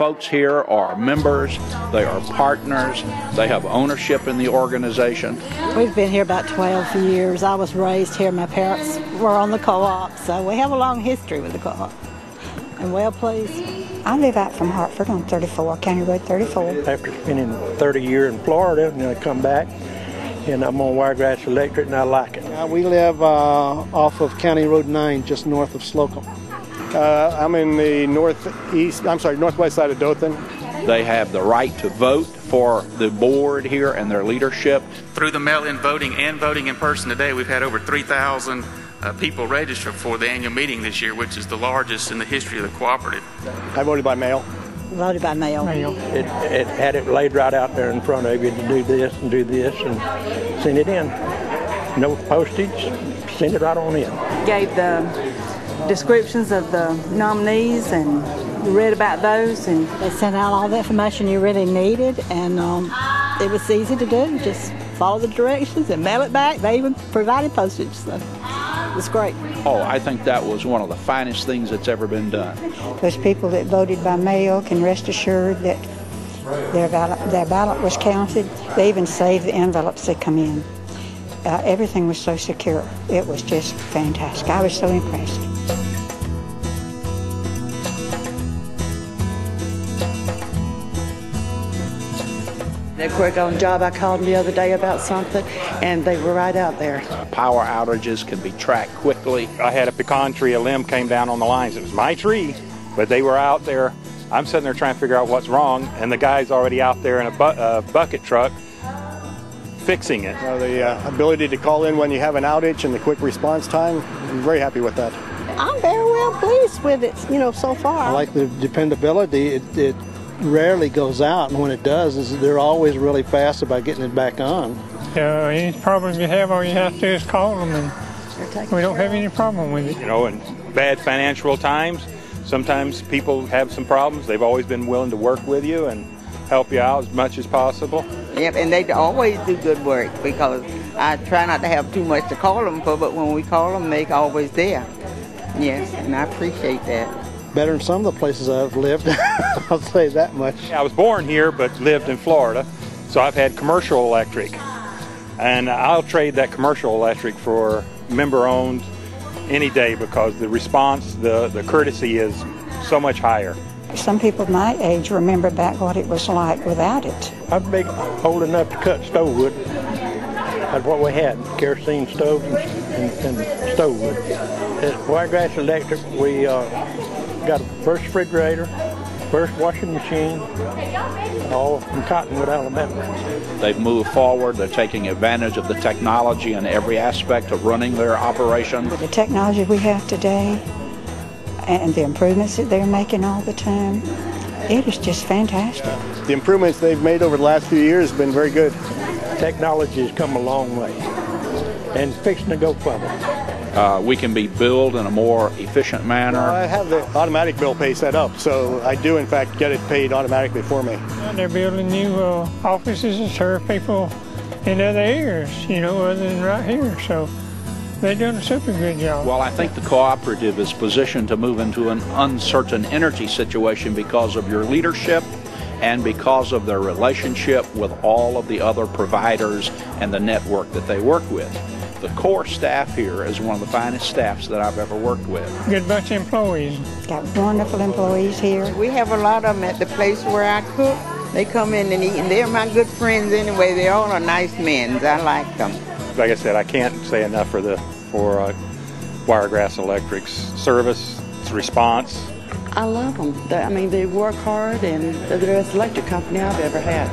folks here are members, they are partners, they have ownership in the organization. We've been here about 12 years. I was raised here. My parents were on the co-op, so we have a long history with the co-op. And well pleased. I live out from Hartford on 34, County Road 34. After spending 30 years in Florida, and I come back, and I'm on Wiregrass Electric, and I like it. We live off of County Road 9, just north of Slocum. I'm in the northwest side of Dothan. They have the right to vote for the board here and their leadership. Through the mail-in voting and voting in person today, we've had over 3,000 people registered for the annual meeting this year, which is the largest in the history of the cooperative. I voted by mail. Voted by mail. It had it laid right out there in front of you to do this and send it in. No postage, send it right on in. Gave the descriptions of the nominees and read about those, and they sent out all the information you really needed, and it was easy to do. Just follow the directions and mail it back. They even provided postage, so it was great. Oh, I think that was one of the finest things that's ever been done. Those people that voted by mail can rest assured that their ballot was counted. They even saved the envelopes that come in. Everything was so secure. It was just fantastic. I was so impressed. They're quick on job. I called them the other day about something, and they were right out there. Power outages can be tracked quickly. I had a pecan tree, a limb came down on the lines. It was my tree, but they were out there. I'm sitting there trying to figure out what's wrong, and the guy's already out there in a bucket truck fixing it. The ability to call in when you have an outage and the quick response time, I'm very happy with that. I'm very well pleased with it, so far. I like the dependability. It rarely goes out, and when it does, they're always really fast about getting it back on. Any problem you have, all you have to do is call them, and we don't have any problem with it. In bad financial times, sometimes people have some problems. They've always been willing to work with you and help you out as much as possible. Yep, and they always do good work, because I try not to have too much to call them for, but when we call them, they're always there. Yes, and I appreciate that. Better than some of the places I've lived, I'll say that much. I was born here but lived in Florida, so I've had commercial electric. And I'll trade that commercial electric for member-owned any day, because the response, the courtesy is so much higher. Some people my age remember back what it was like without it. I'd be old enough to cut stove wood. That's what we had, kerosene stoves and stove wood. At Wiregrass Electric, we got a first refrigerator, first washing machine, all from Cottonwood, Alabama. They've moved forward. They're taking advantage of the technology in every aspect of running their operation. With the technology we have today and the improvements that they're making all the time, it is just fantastic. The improvements they've made over the last few years have been very good. Technology has come a long way, and fixing to go further. We can be billed in a more efficient manner. I have the automatic bill pay set up, so I do in fact get it paid automatically for me. They're building new offices to serve people in other areas, other than right here, so they're doing a super good job. Well, I think the cooperative is positioned to move into an uncertain energy situation because of your leadership and because of their relationship with all of the other providers and the network that they work with. The core staff here is one of the finest staffs that I've ever worked with. Good bunch of employees. Got wonderful employees here. We have a lot of them at the place where I cook. They come in and eat, and they're my good friends anyway. They all are nice men. I like them. Like I said, I can't say enough for Wiregrass Electric's service, its response. I love them. They work hard, and they're the best electric company I've ever had.